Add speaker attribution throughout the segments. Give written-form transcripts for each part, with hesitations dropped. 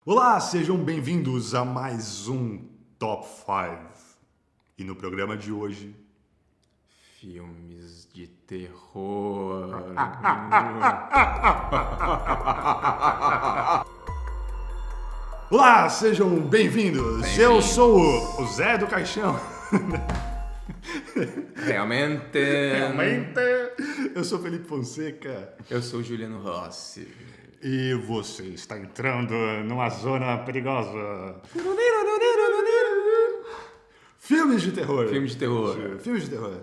Speaker 1: Olá, sejam bem-vindos a mais um Top 5. E no programa de hoje...
Speaker 2: Filmes de terror.
Speaker 1: Olá, sejam bem-vindos. Eu sou o Zé do Caixão.
Speaker 2: Realmente.
Speaker 1: Eu sou Felipe Fonseca.
Speaker 2: Eu sou o Juliano Rossi.
Speaker 1: E você está entrando numa zona perigosa. Filmes de terror.
Speaker 2: Filme de terror.
Speaker 1: Filmes de terror.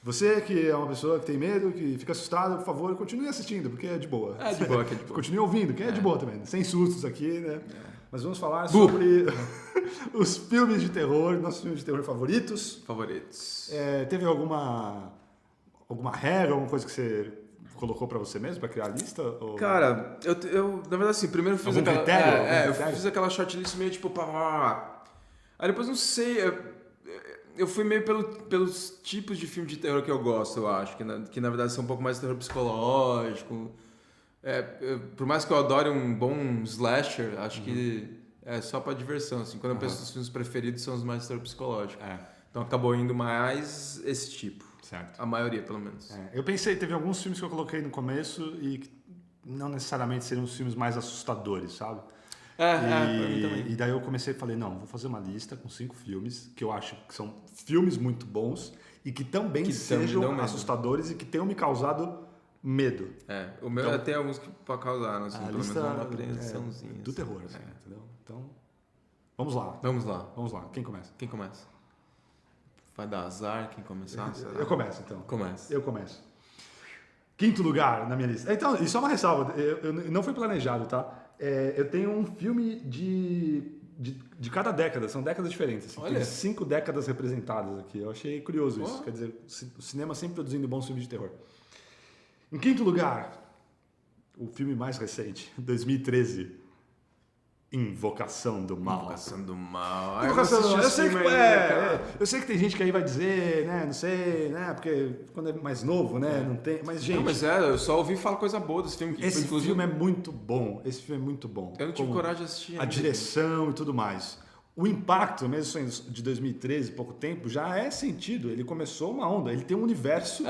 Speaker 1: Você que é uma pessoa que tem medo, que fica assustado, por favor, continue assistindo, porque é de boa.
Speaker 2: É de boa, que é de boa.
Speaker 1: Continue ouvindo, que é de boa também. Sem sustos aqui, né? Mas vamos falar sobre os filmes de terror, nossos filmes de terror favoritos.
Speaker 2: Favoritos.
Speaker 1: Teve alguma regra, alguma coisa que você colocou pra você mesmo, pra criar a lista? Ou...
Speaker 2: Cara, eu na verdade assim, primeiro eu fiz
Speaker 1: Algum
Speaker 2: aquela...
Speaker 1: critério? Algum
Speaker 2: eu
Speaker 1: critério?
Speaker 2: fiz aquela shortlist meio tipo... Aí depois não sei... Eu fui meio pelos tipos de filme de terror que eu gosto, eu acho. Que na verdade são um pouco mais terror psicológico. Por mais que eu adore um bom slasher, acho que é só pra diversão. Assim. Quando eu penso nos filmes preferidos, são os mais terror psicológico. Então acabou indo mais esse tipo.
Speaker 1: Certo.
Speaker 2: A maioria, pelo menos.
Speaker 1: Eu pensei, teve alguns filmes que eu coloquei no começo e que não necessariamente seriam os filmes mais assustadores, sabe?
Speaker 2: Pra mim também.
Speaker 1: E daí eu comecei e falei, não, vou fazer uma lista com 5 filmes que eu acho que são filmes muito bons e que também sejam assustadores e que tenham me causado medo.
Speaker 2: O meu
Speaker 1: Então,
Speaker 2: tem alguns que pode causar, assim,
Speaker 1: a
Speaker 2: pelo menos
Speaker 1: lista
Speaker 2: uma apreensãozinha.
Speaker 1: do terror, assim, entendeu? Então, vamos lá.
Speaker 2: Vamos lá.
Speaker 1: Quem começa?
Speaker 2: Quem começa? Vai dar azar quem começar? Será?
Speaker 1: Eu começo, então.
Speaker 2: Começa.
Speaker 1: Eu começo. Quinto lugar na minha lista. Então, e só uma ressalva, eu não foi planejado, tá? Eu tenho um filme de cada década, são décadas diferentes. Assim,
Speaker 2: Olha.
Speaker 1: tem 5 décadas representadas aqui. Eu achei curioso isso.
Speaker 2: Oh.
Speaker 1: Quer dizer, o cinema sempre produzindo bons filmes de terror. Em quinto lugar, o filme mais recente, 2013, Invocação do Mal.
Speaker 2: Invocação do Mal.
Speaker 1: Invocação do Mal. Eu sei,
Speaker 2: que,
Speaker 1: eu sei que tem gente que aí vai dizer, né? Não sei, né? Porque quando é mais novo, né? Não tem. Mas, gente.
Speaker 2: Não, mas eu só ouvi falar coisa boa desse filme.
Speaker 1: Esse
Speaker 2: inclusive,
Speaker 1: filme é muito bom. Esse filme é muito bom.
Speaker 2: Eu não tive
Speaker 1: Como
Speaker 2: coragem de assistir.
Speaker 1: A direção e tudo mais. O impacto, mesmo sendo de 2013, pouco tempo, já é sentido. Ele começou uma onda. Ele tem um universo,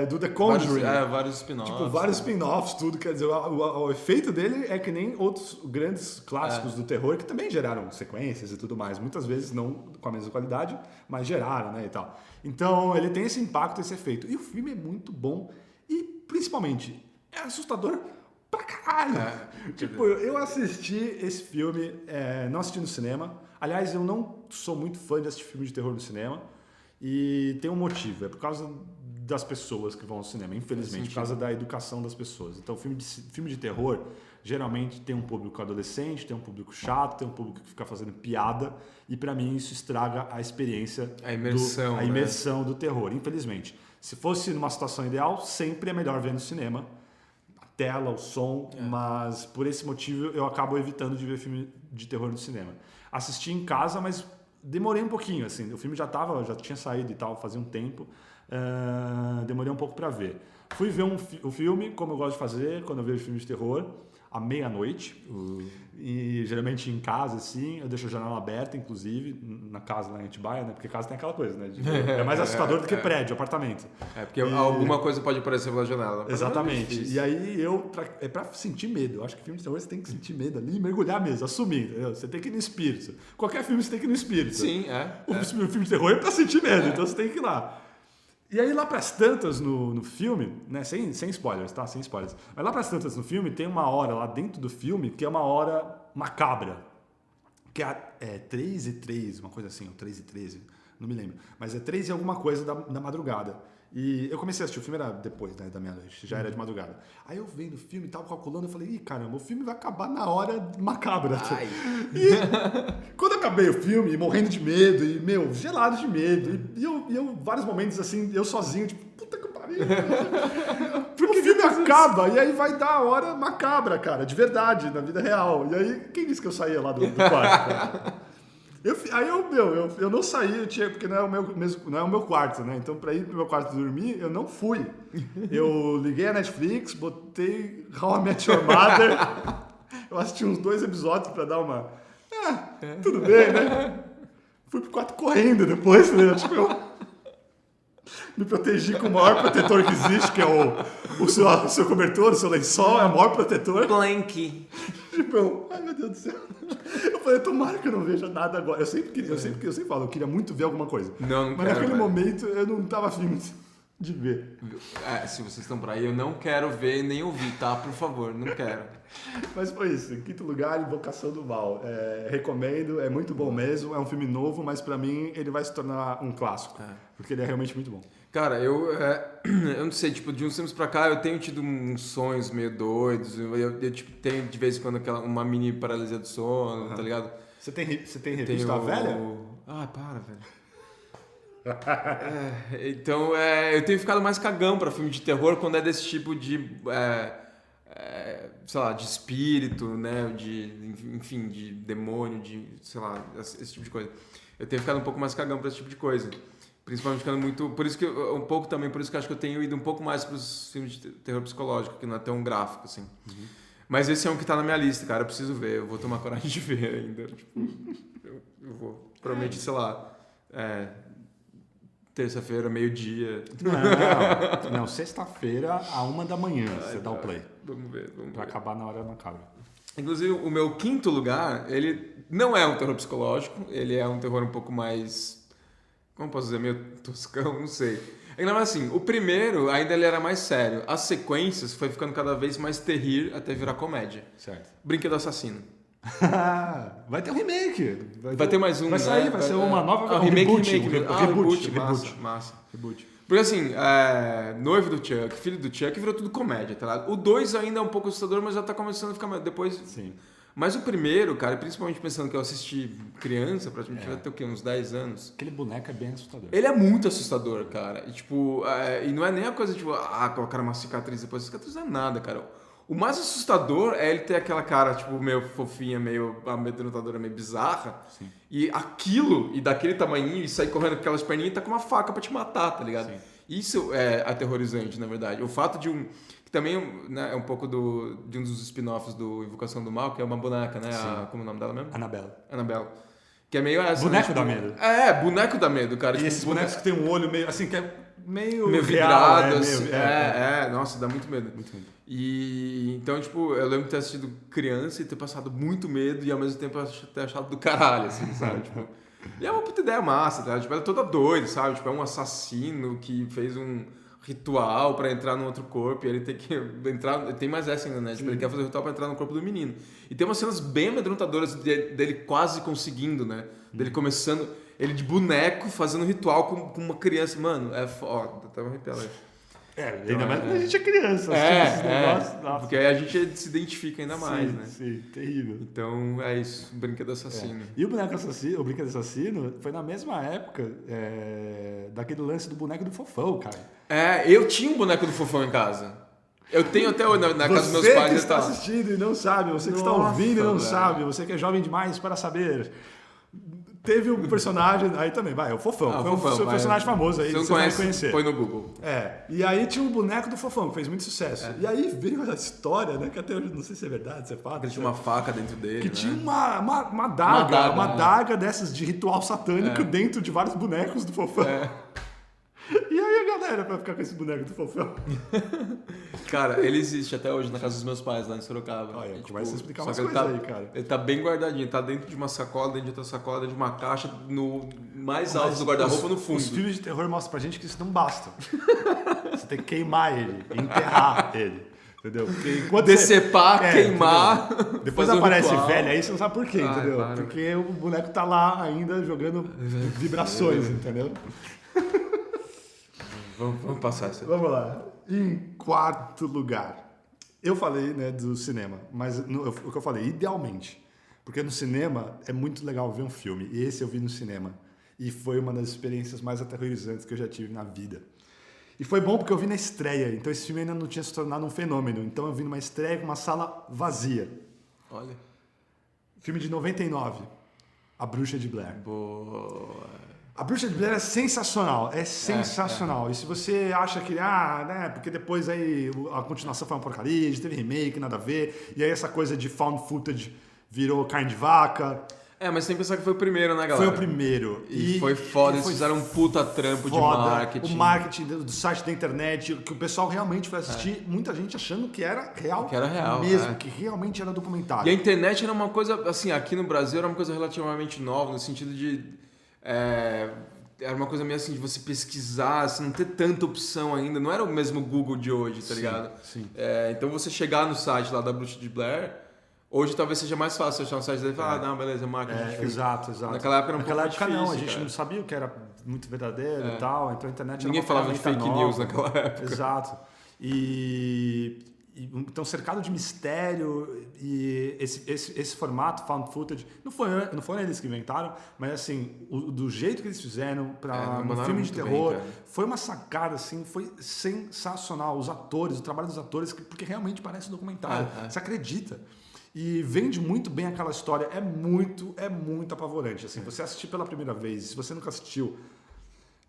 Speaker 1: do The Conjuring.
Speaker 2: Vários spin-offs.
Speaker 1: Tipo, vários spin-offs, tudo. Quer dizer, o efeito dele é que nem outros grandes clássicos do terror que também geraram sequências e tudo mais. Muitas vezes não com a mesma qualidade, mas geraram, né, e tal. Então, ele tem esse impacto, esse efeito. E o filme é muito bom e, principalmente, é assustador pra caralho. Tipo, eu assisti esse filme, não assisti no cinema. Aliás, eu não sou muito fã de assistir filme de terror no cinema. E tem um motivo, é por causa das pessoas que vão ao cinema, infelizmente, por causa da educação das pessoas. Então, filme de terror, geralmente tem um público adolescente, tem um público chato, tem um público que fica fazendo piada, e pra mim isso estraga a experiência,
Speaker 2: A imersão
Speaker 1: do terror, infelizmente. Se fosse numa situação ideal, sempre é melhor ver no cinema, a tela, o som, mas por esse motivo eu acabo evitando de ver filme de terror no cinema. Assisti em casa, mas demorei um pouquinho, assim, o filme já tinha saído e tal, fazia um tempo. Demorei um pouco para ver. Fui ver o filme, como eu gosto de fazer quando eu vejo filmes de terror, à meia-noite. E geralmente em casa, assim, eu deixo a janela aberta, inclusive, na casa lá em Atibaia, né? Porque casa tem aquela coisa, né? É mais assustador do que prédio, apartamento.
Speaker 2: Porque alguma coisa pode aparecer pela janela.
Speaker 1: Exatamente. E aí é pra sentir medo. Eu acho que filme de terror você tem que sentir medo ali e mergulhar mesmo, assumir, entendeu? Você tem que ir no espírito. Qualquer filme você tem que ir no espírito.
Speaker 2: Sim,
Speaker 1: O filme de terror é pra sentir medo, então você tem que ir lá. E aí lá pras tantas no filme, né, sem spoilers, tá? Sem spoilers. Mas lá pras tantas no filme tem uma hora lá dentro do filme que é uma hora macabra. Que é 3:03, uma coisa assim, ou 3:13, não me lembro. Mas é 3 e alguma coisa da madrugada. E eu comecei a assistir, o filme era depois, né, da meia-noite, já era de madrugada. Aí eu vendo o filme e tava calculando, eu falei, ih, caramba, o filme vai acabar na hora macabra. E quando eu acabei o filme, morrendo de medo, e, gelado de medo, e eu vários momentos assim, eu sozinho, tipo, puta que pariu. Porque o filme acaba, e aí vai dar a hora macabra, cara, de verdade, na vida real. E aí, quem disse que eu saía lá do quarto, cara? Eu não saí, porque não é o meu quarto, né? Então, pra ir pro meu quarto dormir, eu não fui. Eu liguei a Netflix, botei How I Met Your Mother Eu assisti uns 2 episódios pra dar uma... tudo bem, né? Fui pro quarto correndo depois, né? Tipo, eu me protegi com o maior protetor que existe, que é o seu cobertor, o seu lençol, é o maior protetor.
Speaker 2: Blank.
Speaker 1: Tipo, ai meu Deus do céu. Eu falei, tomara que eu não veja nada agora. Eu sempre falo, eu queria muito ver alguma coisa.
Speaker 2: Não
Speaker 1: Mas
Speaker 2: quero,
Speaker 1: naquele
Speaker 2: velho.
Speaker 1: momento eu não tava afim de ver.
Speaker 2: Se vocês estão por aí, eu não quero ver nem ouvir, tá? Por favor, não quero.
Speaker 1: Mas foi isso. Em quinto lugar, Invocação do Mal. Recomendo, é muito bom mesmo. É um filme novo, mas pra mim ele vai se tornar um clássico. Porque ele é realmente muito bom.
Speaker 2: Cara, eu não sei, tipo, de uns tempos pra cá eu tenho tido uns sonhos meio doidos. Eu tipo, tenho de vez em quando uma mini paralisia do sono, tá ligado?
Speaker 1: Você tem revisto a velha?
Speaker 2: Ah, para, velho. Então, eu tenho ficado mais cagão pra filme de terror quando é desse tipo de, sei lá, de espírito, né, enfim, de demônio, de, sei lá, esse tipo de coisa. Eu tenho ficado um pouco mais cagão pra esse tipo de coisa. Principalmente ficando muito... Por isso que um pouco também, por isso que eu acho que eu tenho ido um pouco mais pros filmes de terror psicológico, que não é tão gráfico, assim. Uhum. Mas esse é um que tá na minha lista, cara, eu preciso ver, eu vou tomar coragem de ver ainda. Tipo, eu vou, provavelmente, sei lá... terça-feira, meio-dia.
Speaker 1: Não, sexta-feira, à 1h, você dá o play.
Speaker 2: Vamos ver.
Speaker 1: Pra acabar na hora, não acaba.
Speaker 2: Inclusive, o meu quinto lugar, ele não é um terror psicológico, ele é um terror um pouco mais... Como posso dizer? Meio toscão, não sei. Mas assim, o primeiro ainda ele era mais sério. As sequências foi ficando cada vez mais terrir até virar comédia.
Speaker 1: Certo.
Speaker 2: Brinquedo Assassino.
Speaker 1: Vai ter um remake.
Speaker 2: Vai ter mais um,
Speaker 1: vai sair, vai ser uma nova...
Speaker 2: remake.
Speaker 1: Reboot.
Speaker 2: Massa. Porque assim, noivo do Chuck, filho do Chuck, virou tudo comédia, tá ligado? O 2 ainda é um pouco assustador, mas já tá começando a ficar... Depois...
Speaker 1: Sim.
Speaker 2: Mas o primeiro, cara, principalmente pensando que eu assisti criança, praticamente vai ter o quê? Uns 10 anos.
Speaker 1: Aquele boneco é bem assustador.
Speaker 2: Ele é muito assustador, cara. E tipo, e não é nem a coisa tipo, colocar uma cicatriz depois. Cicatriz não é nada, cara. O mais assustador é ele ter aquela cara, tipo, meio fofinha, meio amedrontadora, meio bizarra. Sim. E aquilo, e daquele tamanhinho, e sair correndo com aquelas perninhas, tá com uma faca pra te matar, tá ligado? Sim. Isso é aterrorizante, na verdade. O fato de que também, né, é um pouco de um dos spin-offs do Invocação do Mal, que é uma boneca, né? Como é o nome dela mesmo? Annabelle. Que é meio essa...
Speaker 1: Boneco dá medo.
Speaker 2: Boneco dá medo, cara.
Speaker 1: E esses bonecos que tem um olho meio, assim, que é meio
Speaker 2: vidrado,
Speaker 1: real,
Speaker 2: assim. Nossa, dá muito medo.
Speaker 1: Muito medo.
Speaker 2: E então, tipo, eu lembro de ter assistido criança e ter passado muito medo e ao mesmo tempo ter achado do caralho, assim, sabe? Tipo, e é uma puta ideia massa, tá? Tipo, ela é toda doida, sabe? Tipo, é um assassino que fez um ritual pra entrar no outro corpo e ele tem que entrar... Tem mais essa ainda, né? Tipo, ele quer fazer o ritual pra entrar no corpo do menino. E tem umas cenas bem amedrontadoras dele quase conseguindo, né? Dele começando... Ele de boneco fazendo ritual com uma criança. Mano, é foda. Até me arrepiado.
Speaker 1: Ainda mais quando a gente é criança. Esses negócios,
Speaker 2: porque aí a gente se identifica ainda mais, né?
Speaker 1: Sim, terrível.
Speaker 2: Então, é isso. Brinquedo Assassino.
Speaker 1: E o Brinquedo Assassino foi na mesma época daquele lance do boneco do Fofão, cara.
Speaker 2: Eu tinha um boneco do Fofão em casa. Eu tenho até hoje na casa dos meus pais.
Speaker 1: Você que está assistindo e não sabe, você que está ouvindo e não sabe, você que é jovem demais para saber... Teve um personagem, aí também, o Fofão. Foi um personagem famoso aí,
Speaker 2: você vai conhecer.
Speaker 1: Põe no Google. E aí tinha um boneco do Fofão, que fez muito sucesso. E aí veio a história, né, que até hoje, não sei se é verdade, você fala.
Speaker 2: Que tinha uma faca dentro dele,
Speaker 1: que tinha uma daga dessas de ritual satânico dentro de vários bonecos do Fofão. E aí a galera vai ficar com esse boneco do Fofão.
Speaker 2: Cara, ele existe até hoje na casa dos meus pais, lá em Sorocaba.
Speaker 1: Olha, começa a explicar umas coisas aí, cara.
Speaker 2: Ele tá bem guardadinho, tá dentro de uma sacola, dentro de outra sacola, dentro de uma caixa, no mais alto do guarda-roupa, no fundo.
Speaker 1: Os filmes de terror mostram pra gente que isso não basta. Você tem que queimar ele, enterrar ele. Entendeu?
Speaker 2: Decepar, queimar.
Speaker 1: Depois aparece velho aí, você não sabe por quê, entendeu? Claro. Porque o boneco tá lá ainda jogando vibrações, entendeu?
Speaker 2: Vamos passar isso.
Speaker 1: Vamos lá. Em quarto lugar. Eu falei, né, do cinema, mas o que eu falei, idealmente. Porque no cinema é muito legal ver um filme. E esse eu vi no cinema. E foi uma das experiências mais aterrorizantes que eu já tive na vida. E foi bom porque eu vi na estreia. Então esse filme ainda não tinha se tornado um fenômeno. Então eu vi numa estreia com uma sala vazia.
Speaker 2: Olha.
Speaker 1: Filme de 99. A Bruxa de Blair.
Speaker 2: Boa.
Speaker 1: A Bruxa de Blair é sensacional, é sensacional. E se você acha que, né, porque depois aí a continuação foi uma porcaria, teve remake, nada a ver, e aí essa coisa de found footage virou carne de vaca.
Speaker 2: Mas tem que pensar que foi o primeiro, né, galera?
Speaker 1: Foi o primeiro.
Speaker 2: E foi foda, eles fizeram um puta trampo de marketing.
Speaker 1: O marketing do site da internet, que o pessoal realmente foi assistir, muita gente achando que era real, mesmo, que realmente era documentário.
Speaker 2: E a internet era uma coisa, assim, aqui no Brasil era uma coisa relativamente nova, no sentido de... era uma coisa meio assim de você pesquisar, assim, não ter tanta opção ainda. Não era o mesmo Google de hoje, tá ligado?
Speaker 1: Sim.
Speaker 2: Então você chegar no site lá da Bruxa de Blair, hoje talvez seja mais fácil achar um site dele e falar, não, beleza, marketing de filme.
Speaker 1: Exato.
Speaker 2: Naquela época era um pouco mais difícil,
Speaker 1: não, a gente não sabia o que era muito verdadeiro e tal, então a internet
Speaker 2: Ninguém
Speaker 1: era uma
Speaker 2: falava de fake
Speaker 1: nova.
Speaker 2: news naquela época.
Speaker 1: Exato. Então, cercado de mistério, e esse formato found footage, não foram eles que inventaram, mas assim, do jeito que eles fizeram para um filme de terror, foi uma sacada, assim, foi sensacional. Os atores, o trabalho dos atores, porque realmente parece um documentário, você acredita. E vende muito bem aquela história, é muito apavorante. Assim, você assistir pela primeira vez, se você nunca assistiu,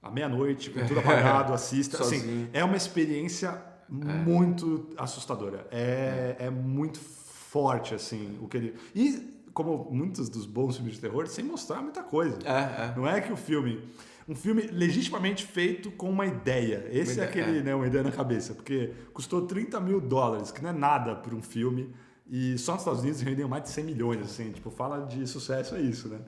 Speaker 1: à meia-noite, com tudo apagado, assista. Assim, é uma experiência muito assustadora. É muito forte, assim, o que ele... E, como muitos dos bons filmes de terror, sem mostrar muita coisa. Não é que um filme legitimamente feito com uma ideia. Esse uma ideia na cabeça. Porque custou $30 mil, que não é nada por um filme. E só nos Estados Unidos rendeu mais de 100 milhões, assim. Tipo, fala de sucesso, é isso, né?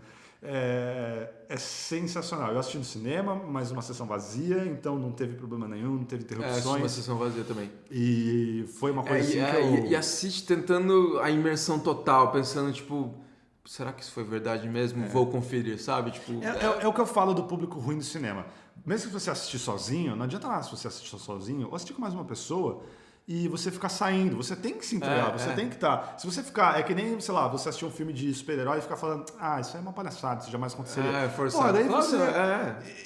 Speaker 1: É sensacional. Eu assisti no cinema, mas uma sessão vazia, então não teve problema nenhum, não teve interrupções.
Speaker 2: Uma sessão vazia também.
Speaker 1: E foi uma coisa assim
Speaker 2: E assiste tentando a imersão total, pensando, tipo, será que isso foi verdade mesmo? Vou conferir, sabe? Tipo,
Speaker 1: é o que eu falo do público ruim do cinema. Mesmo que você assistir sozinho, não adianta nada se você assistir sozinho, ou assistir com mais uma pessoa... E você ficar saindo, você tem que se entregar, você tem que estar. Se você ficar, é que nem, sei lá, você assistir um filme de super-herói e ficar falando, isso aí é uma palhaçada, isso jamais aconteceria.
Speaker 2: Forçado.
Speaker 1: Daí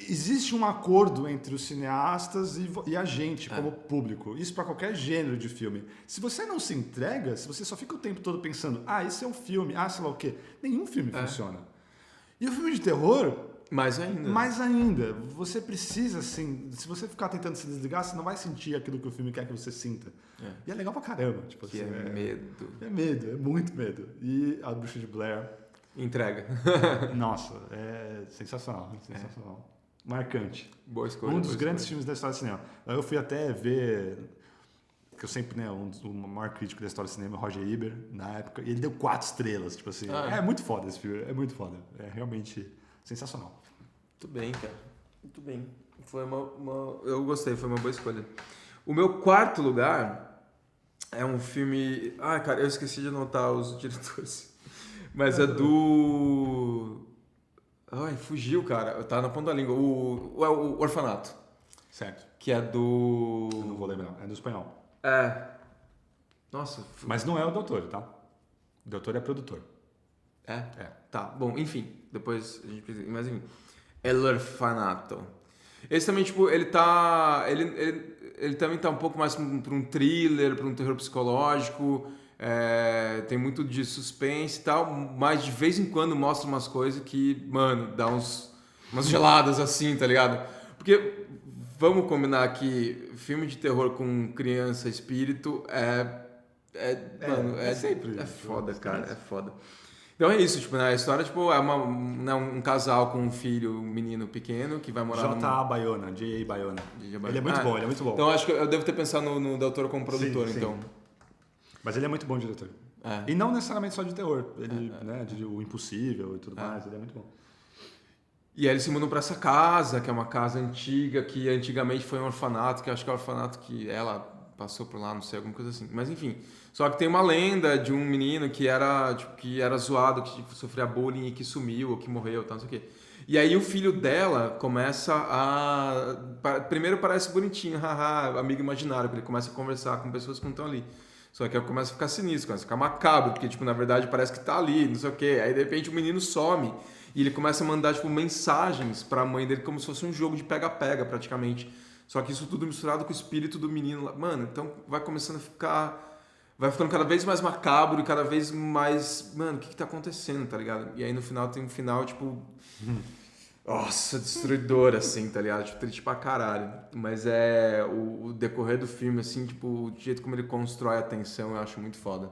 Speaker 1: existe um acordo entre os cineastas e a gente, como público. Isso para qualquer gênero de filme. Se você não se entrega, se você só fica o tempo todo pensando, esse é um filme, sei lá o quê, nenhum filme funciona. E o filme de terror...
Speaker 2: Mais ainda.
Speaker 1: Mais ainda. Você precisa, assim... Se você ficar tentando se desligar, você não vai sentir aquilo que o filme quer que você sinta. E é legal pra caramba. Tipo,
Speaker 2: que assim, medo.
Speaker 1: É medo, é muito medo. E a Bruxa de Blair...
Speaker 2: Entrega.
Speaker 1: Nossa, é sensacional. Sensacional. Marcante.
Speaker 2: Boa escolha.
Speaker 1: Um dos grandes filmes da história do cinema. Eu fui até ver... Que eu sempre, o maior crítico da história do cinema é o Roger Ebert, na época. E ele deu 4 estrelas. Tipo assim, é muito foda esse filme. É muito foda. É realmente... sensacional.
Speaker 2: Muito bem, cara. Muito bem. Foi eu gostei, foi uma boa escolha. O meu quarto lugar é um filme... cara, eu esqueci de anotar os diretores. Mas é do... fugiu, cara. Tá na ponta da língua. O Orfanato.
Speaker 1: Certo.
Speaker 2: Que é do...
Speaker 1: Eu não vou lembrar. É do espanhol.
Speaker 2: Nossa.
Speaker 1: Mas não é o Doutor, tá? O Doutor é produtor.
Speaker 2: Tá, bom, enfim, depois a gente precisa, mas enfim, El Orfanato. Esse também, tipo, ele também tá um pouco mais pra um thriller, pra um terror psicológico, tem muito de suspense e tal, mas de vez em quando mostra umas coisas que, mano, dá umas geladas assim, tá ligado? Porque, vamos combinar que filme de terror com criança, espírito,
Speaker 1: sempre.
Speaker 2: É foda, cara, é foda. Então é isso, tipo, né? A história tipo, é um casal com um filho, um menino pequeno que vai morar
Speaker 1: J.A. Bayona, J.A. Bayona. Ele é muito bom, ele é muito bom.
Speaker 2: Então acho que eu devo ter pensado no Doutor como produtor,
Speaker 1: sim.
Speaker 2: então.
Speaker 1: Mas ele é muito bom diretor. E não necessariamente só de terror, ele, o Impossível e tudo mais, ele é muito bom.
Speaker 2: E aí eles se mudam pra essa casa, que é uma casa antiga, que antigamente foi um orfanato, que acho que é um orfanato que ela passou por lá, não sei, alguma coisa assim. Mas enfim, só que tem uma lenda de um menino que era zoado, que sofria bullying e que sumiu, ou que morreu, tal, não sei o quê. E aí o filho dela começa primeiro parece bonitinho, amigo imaginário, porque ele começa a conversar com pessoas que não estão ali. Só que aí começa a ficar sinistro, começa a ficar macabro, porque, tipo, na verdade parece que tá ali, não sei o quê. Aí, de repente, o menino some e ele começa a mandar, tipo, mensagens pra mãe dele como se fosse um jogo de pega-pega, praticamente. Só que isso tudo misturado com o espírito do menino lá. Mano, então vai começando a ficar... Vai ficando cada vez mais macabro e cada vez mais... Mano, o que tá acontecendo, tá ligado? E aí, no final, tem um final, tipo... Nossa, destruidor, assim, tá ligado? Tipo, triste pra caralho. Mas o decorrer do filme, assim, tipo, o jeito como ele constrói a tensão, eu acho muito foda.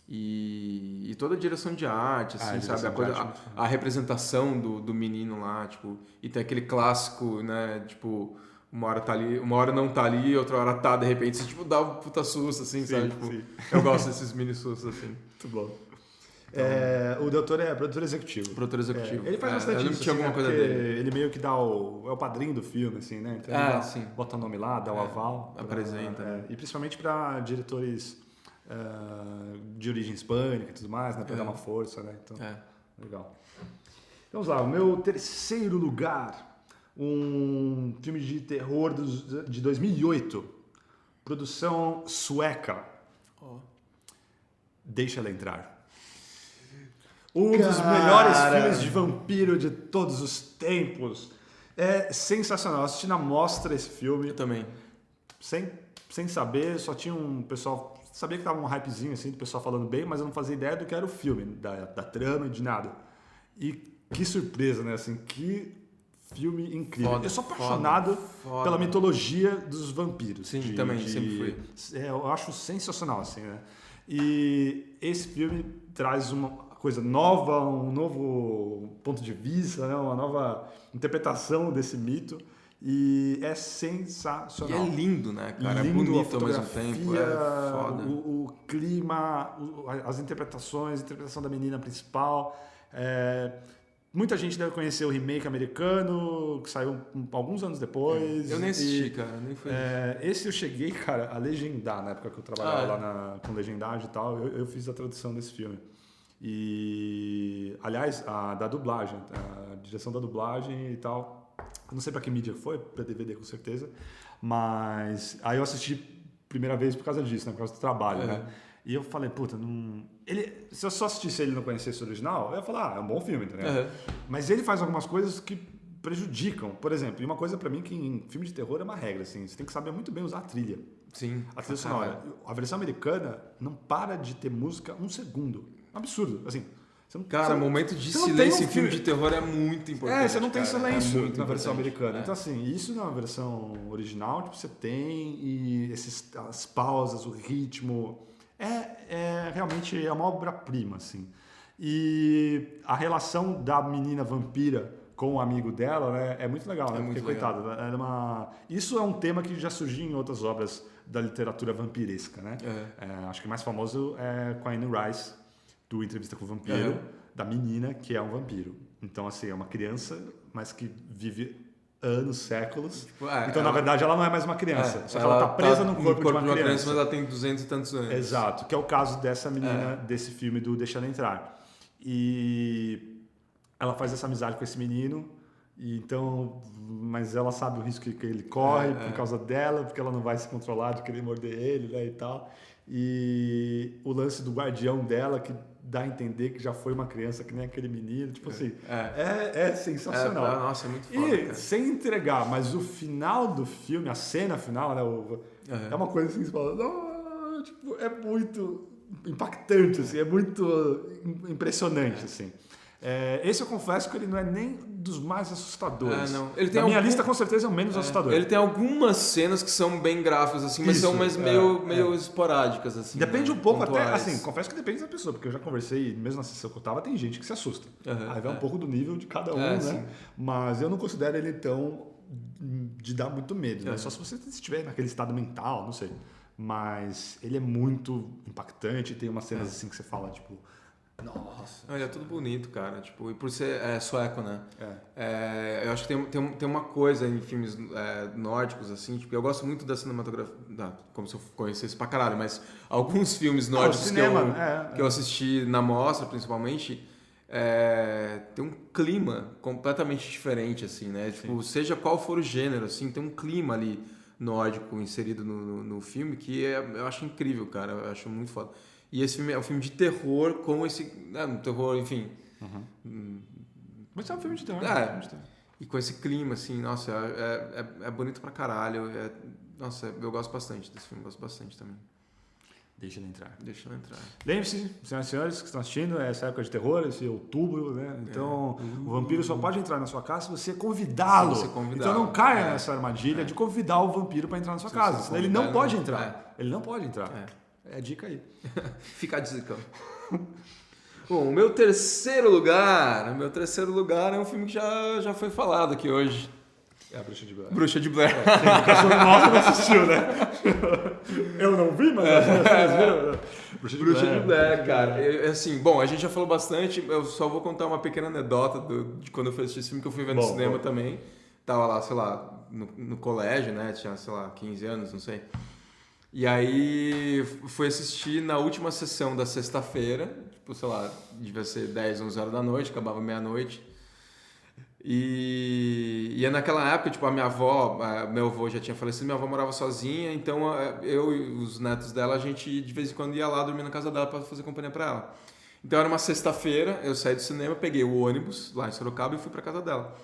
Speaker 2: E toda a direção de arte, assim, sabe? A representação do menino lá, tipo, e tem aquele clássico, né? Tipo, uma hora tá ali, uma hora não tá ali, outra hora tá, de repente, você, tipo, dá um puta susto, assim, sabe? Tipo, eu gosto desses mini sustos, assim.
Speaker 1: Muito bom. O doutor é produtor executivo.
Speaker 2: Produtor executivo.
Speaker 1: Ele faz bastante
Speaker 2: eu não
Speaker 1: isso,
Speaker 2: tinha
Speaker 1: assim,
Speaker 2: alguma coisa dele.
Speaker 1: ele meio que dá é o padrinho do filme, assim, né? Então ele
Speaker 2: sim.
Speaker 1: bota o nome lá, dá o aval.
Speaker 2: Apresenta.
Speaker 1: E principalmente para diretores de origem hispânica e tudo mais, né? Para dar uma força, né? Então, legal. Então, vamos lá. O meu terceiro lugar, um filme de terror de 2008. Produção sueca. Deixa ela entrar. Um dos melhores filmes de vampiro de todos os tempos. É sensacional. Eu assisti na mostra esse filme.
Speaker 2: Eu também.
Speaker 1: Sem saber, só tinha um pessoal... Sabia que tava um hypezinho assim, do pessoal falando bem, mas eu não fazia ideia do que era o filme, da trama e de nada. E que surpresa, né? Assim, que filme incrível. Eu sou apaixonado pela mitologia dos vampiros.
Speaker 2: Sim, também, sempre fui.
Speaker 1: Eu acho sensacional, assim, né? E esse filme traz uma coisa nova, um novo ponto de vista, né? Uma nova interpretação desse mito. E é sensacional.
Speaker 2: E é lindo, né, cara?
Speaker 1: Lindo,
Speaker 2: é bonito ao mesmo tempo. É foda.
Speaker 1: O clima, as interpretações, a interpretação da menina principal. Muita gente deve conhecer o remake americano, que saiu alguns anos depois.
Speaker 2: Eu nem assisti, cara, nem fui.
Speaker 1: Esse eu cheguei, cara, a legendar, na época que eu trabalhava lá com legendagem e tal, eu fiz a tradução desse filme. E, aliás, da dublagem, a direção da dublagem e tal, eu não sei pra que mídia foi, pra DVD com certeza, mas aí eu assisti primeira vez por causa disso, né, por causa do trabalho, né? E eu falei, puta, não... se eu só assistisse ele e não conhecesse o original, eu ia falar, é um bom filme, entendeu? Mas ele faz algumas coisas que prejudicam. Por exemplo, e uma coisa pra mim que em filme de terror é uma regra, assim, você tem que saber muito bem usar a trilha.
Speaker 2: Sim.
Speaker 1: A trilha sonora. A versão americana não para de ter música um segundo. Absurdo, assim...
Speaker 2: Momento de silêncio em filme de terror é muito importante.
Speaker 1: Você não tem silêncio na versão
Speaker 2: importante.
Speaker 1: americana. Então, assim, isso na versão original, tipo, você tem, e as pausas, o ritmo, realmente é uma obra-prima, assim. E a relação da menina vampira com o amigo dela, né, é muito legal, né? Porque, coitada, isso é um tema que já surgiu em outras obras da literatura vampiresca, né? Acho que o mais famoso é com a Anne Rice, do Entrevista com o Vampiro, da menina que é um vampiro. Então, assim, é uma criança, mas que vive anos, séculos. Tipo, então, na verdade, ela não é mais uma criança. Só que ela tá presa no corpo de uma criança.
Speaker 2: Mas ela tem 200 e tantos anos.
Speaker 1: Exato, que é o caso dessa menina, desse filme do Deixa Ela Entrar. E ela faz essa amizade com esse menino, mas ela sabe o risco que ele corre por causa dela, porque ela não vai se controlar de querer morder ele, né, e tal. E o lance do guardião dela, que dá a entender que já foi uma criança que nem aquele menino, tipo assim, é sensacional.
Speaker 2: Nossa, é muito foda, cara.
Speaker 1: Sem entregar, mas o final do filme, a cena final, né, é uma coisa assim que você fala, tipo, é muito impactante, assim, é muito impressionante, assim. Esse eu confesso que ele não é nem dos mais assustadores.
Speaker 2: Não.
Speaker 1: Na minha lista, com certeza, é o menos assustador.
Speaker 2: Ele tem algumas cenas que são bem gráficas, assim, mas são meio esporádicas, assim.
Speaker 1: Depende
Speaker 2: né?
Speaker 1: um pouco
Speaker 2: pontuais.
Speaker 1: até, assim, confesso que depende da pessoa, porque eu já conversei, mesmo na sessão que eu tava, tem gente que se assusta. Aí vai um pouco do nível de cada um, né? Sim. Mas eu não considero ele tão de dar muito medo, né? Só se você estiver naquele estado mental, não sei. Mas ele é muito impactante, tem umas cenas assim que você fala, tipo... Nossa.
Speaker 2: Ele é tudo bonito, cara. Tipo, e por ser sueco, né? Eu acho que tem uma coisa em filmes nórdicos, assim, tipo, eu gosto muito da cinematografia. Como se eu conhecesse pra caralho, mas alguns filmes nórdicos que eu assisti na mostra, principalmente, tem um clima completamente diferente, assim, né? Tipo, seja qual for o gênero, assim, tem um clima ali nórdico inserido no filme que eu acho incrível, cara. Eu acho muito foda. E esse filme é um filme de terror com esse... um terror, enfim...
Speaker 1: Mas é um filme de terror.
Speaker 2: E com esse clima, assim, nossa, é bonito pra caralho. Nossa, eu gosto bastante desse filme, gosto bastante também.
Speaker 1: Deixa ele entrar.
Speaker 2: Deixa ela entrar.
Speaker 1: Lembre-se, senhoras e senhores que estão assistindo, é essa época de terror, esse outubro, né? Então, o vampiro só pode entrar na sua casa se você convidá-lo. Então não caia nessa armadilha de convidar o vampiro para entrar na sua casa. Senão ele não pode entrar. Ele não pode entrar. É a dica aí.
Speaker 2: Fica a dica. Bom, o meu terceiro lugar é um filme que já foi falado aqui hoje.
Speaker 1: É a Bruxa de Blair.
Speaker 2: Bruxa de Blair.
Speaker 1: Nossa, não assistiu, né? Eu não vi, mas vocês viram.
Speaker 2: Bruxa de Blair, cara. Assim, bom, a gente já falou bastante, eu só vou contar uma pequena anedota de quando eu fui assistir esse filme, que eu fui ver no cinema também. Tava lá, sei lá, no colégio, né? Tinha, sei lá, 15 anos, não sei. E aí fui assistir na última sessão da sexta-feira, tipo, sei lá, devia ser 10, 11 horas da noite, acabava meia-noite. E naquela época, tipo, meu avô já tinha falecido, minha avó morava sozinha, então eu e os netos dela, a gente de vez em quando ia lá dormir na casa dela para fazer companhia para ela. Então era uma sexta-feira, eu saí do cinema, peguei o ônibus lá em Sorocaba e fui para casa dela.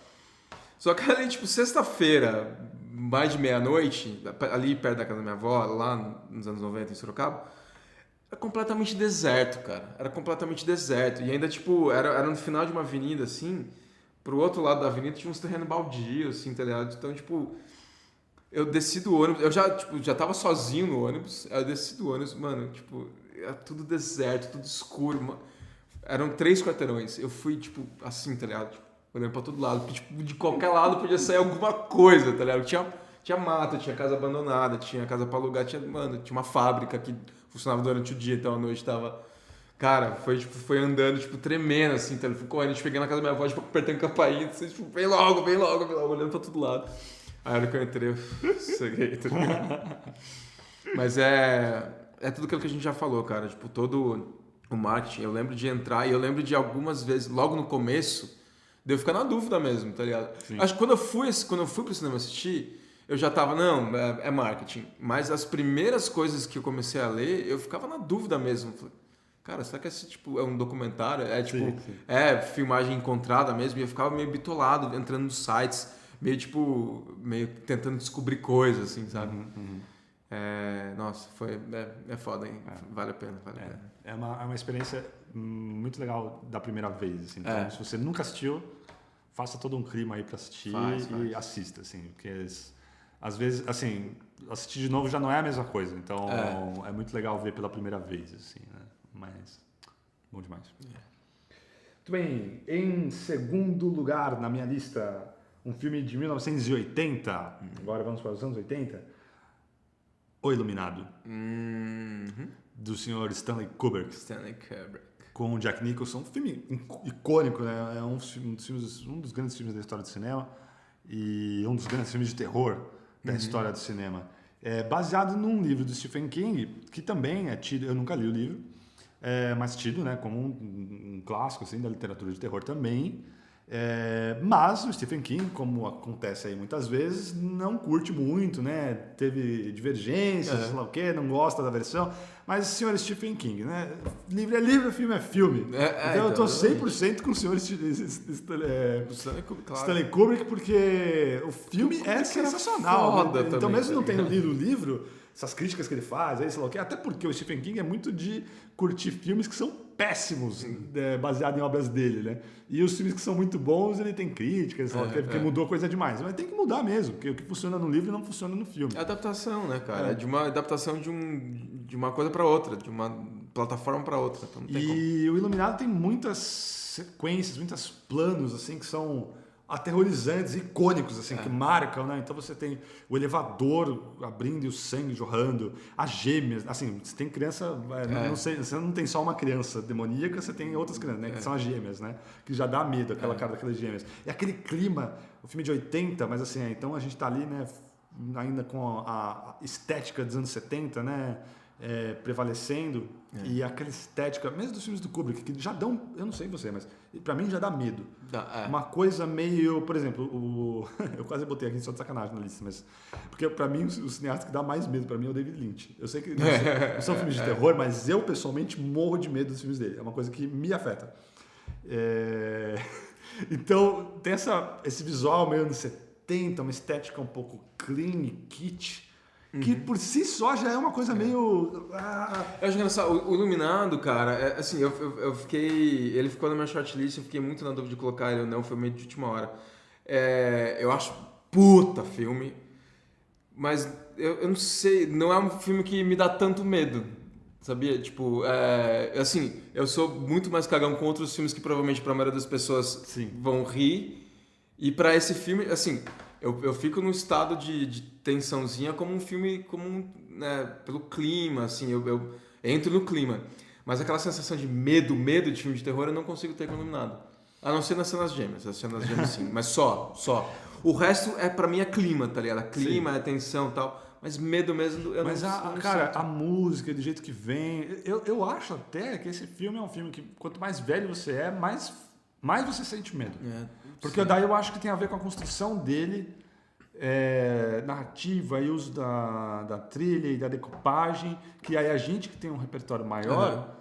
Speaker 2: Só que ali, tipo, sexta-feira, mais de meia-noite, ali perto da casa da minha avó, lá nos anos 90 em Sorocaba, era completamente deserto, cara. Era completamente deserto. E ainda, tipo, era no final de uma avenida, assim, pro outro lado da avenida tinha uns terrenos baldios, assim, tá ligado? Então, tipo, eu desci do ônibus, eu já tava sozinho no ônibus, eu desci do ônibus, mano, tipo, era tudo deserto, tudo escuro, mano. Eram 3 quarteirões. Eu fui, tipo, assim, tá ligado? Tipo, olhando pra todo lado, porque, tipo, de qualquer lado podia sair alguma coisa, tá ligado? Tinha mata, tinha casa abandonada, tinha casa pra alugar, tinha uma fábrica que funcionava durante o dia, então à noite tava... Cara, foi andando, tipo, tremendo, assim, então, fui correndo, cheguei na casa da minha avó, tipo, apertando a campainha, assim, tipo, vem logo, olhando pra todo lado. Aí a hora que eu entrei, eu ceguei, tá ligado? Mas é tudo aquilo que a gente já falou, cara, tipo, todo o marketing, eu lembro de entrar e eu lembro de algumas vezes, logo no começo, de eu ficar na dúvida mesmo, tá ligado? Sim. Acho que quando eu fui pro cinema assistir, eu já tava, não, é marketing. Mas as primeiras coisas que eu comecei a ler, eu ficava na dúvida mesmo. Falei, cara, será que esse tipo é um documentário? É tipo, sim. É filmagem encontrada mesmo? E eu ficava meio bitolado, entrando nos sites, meio tentando descobrir coisas, assim, sabe? Nossa, é foda, hein? Vale a pena, vale a pena.
Speaker 1: É uma experiência muito legal da primeira vez, assim. Então, se você nunca assistiu, faça todo um clima aí pra assistir e assista, assim, porque às vezes, assim, assistir de novo já não é a mesma coisa, então é muito legal ver pela primeira vez, assim, né? Mas, bom demais. Muito bem, em segundo lugar na minha lista, um filme de 1980, agora vamos para os anos 80, O Iluminado, do senhor Stanley Kubrick. Com o Jack Nicholson, um filme icônico, né? É um dos grandes filmes da história do cinema e um dos grandes filmes de terror da história do cinema. É baseado num livro do Stephen King, que também é tido, eu nunca li o livro, mas tido, né, como um clássico assim, da literatura de terror também. Mas o Stephen King, como acontece aí muitas vezes, não curte muito, né? Teve divergências, sei lá o quê, não gosta da versão. Mas o senhor Stephen King, né? Livro é livro, filme é filme. Então eu tô 100% com o senhor Stanley Kubrick, porque o filme é sensacional.
Speaker 2: Foda,
Speaker 1: né? Então mesmo não tendo lido o livro, essas críticas que ele faz, aí, sei lá o quê, até porque o Stephen King é muito de curtir filmes que são péssimos, baseado em obras dele, né? E os filmes que são muito bons, ele tem críticas, porque mudou coisa demais. Mas tem que mudar mesmo, porque o que funciona no livro não funciona no filme.
Speaker 2: É adaptação, né, cara? É de uma adaptação de uma coisa para outra, de uma plataforma para outra. Então não tem como.
Speaker 1: O Iluminado tem muitas sequências, muitos planos, assim, que são aterrorizantes, icônicos, assim, que marcam, né? Então você tem o elevador abrindo e o sangue jorrando, as gêmeas, assim, você tem criança, não sei, você não tem só uma criança demoníaca, você tem outras crianças, né? Que são as gêmeas, né? Que já dá medo, aquela cara daquelas gêmeas. E aquele clima, o filme de 80, mas assim, então a gente tá ali, né? Ainda com a estética dos anos 70, né? Prevalecendo, e aquela estética, mesmo dos filmes do Kubrick, que já dão, eu não sei você, mas pra mim já dá medo. Uma coisa meio, por exemplo, eu quase botei aqui só de sacanagem na lista, mas porque pra mim o cineasta que dá mais medo pra mim é o David Lynch. Eu sei que não são filmes de terror, mas eu pessoalmente morro de medo dos filmes dele. É uma coisa que me afeta. Então tem esse visual meio anos 70, uma estética um pouco clean e kitsch. que por si só já é uma coisa meio...
Speaker 2: Eu acho engraçado, o Iluminado, cara, assim, eu fiquei... Ele ficou na minha shortlist, eu fiquei muito na dúvida de colocar ele ou não, foi meio de última hora. Eu acho puta filme, mas eu não sei, não é um filme que me dá tanto medo, sabia? Tipo, assim, eu sou muito mais cagão com outros filmes que provavelmente pra maioria das pessoas
Speaker 1: Sim.
Speaker 2: vão rir, e pra esse filme, assim... Eu fico num estado de tensãozinha como um filme, né, pelo clima, assim, eu entro no clima. Mas aquela sensação de medo de filme de terror eu não consigo ter com Iluminado. A não ser nas cenas gêmeas, as cenas gêmeas sim, mas só. O resto pra mim é clima, tá ligado? Clima, é tensão e tal, mas medo mesmo eu
Speaker 1: Mas
Speaker 2: não
Speaker 1: cara,
Speaker 2: sinto.
Speaker 1: a música, do jeito que vem, eu acho até que esse filme é um filme que quanto mais velho você é, mais você sente medo. Porque daí eu acho que tem a ver com a construção dele, narrativa e uso da trilha e da decupagem, que aí a gente que tem um repertório maior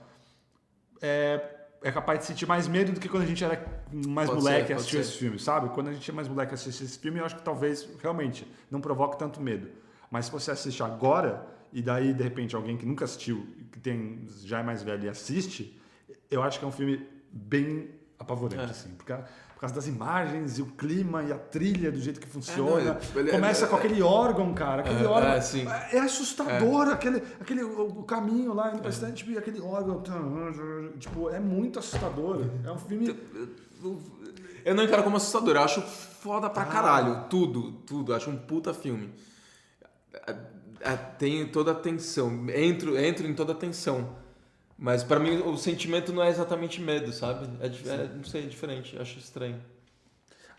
Speaker 1: é capaz de sentir mais medo do que quando a gente era mais moleque e assistiu esse filme, sabe? Quando a gente é mais moleque e assistiu esse filme, eu acho que talvez realmente não provoque tanto medo. Mas se você assiste agora, e daí de repente alguém que nunca assistiu, que já é mais velho e assiste, eu acho que é um filme bem apavorante, assim, por causa das imagens e o clima e a trilha do jeito que funciona. Começa com aquele órgão, cara. Aquele órgão é assustador, o caminho lá indo pra cidade, tipo, aquele órgão. Tipo, é muito assustador. É um filme.
Speaker 2: Eu não encaro como assustador, eu acho foda pra caralho. Tudo. Acho um puta filme. Tem toda a tensão. Entro em toda a tensão. Mas pra mim o sentimento não é exatamente medo, sabe? Não sei, é diferente, acho estranho.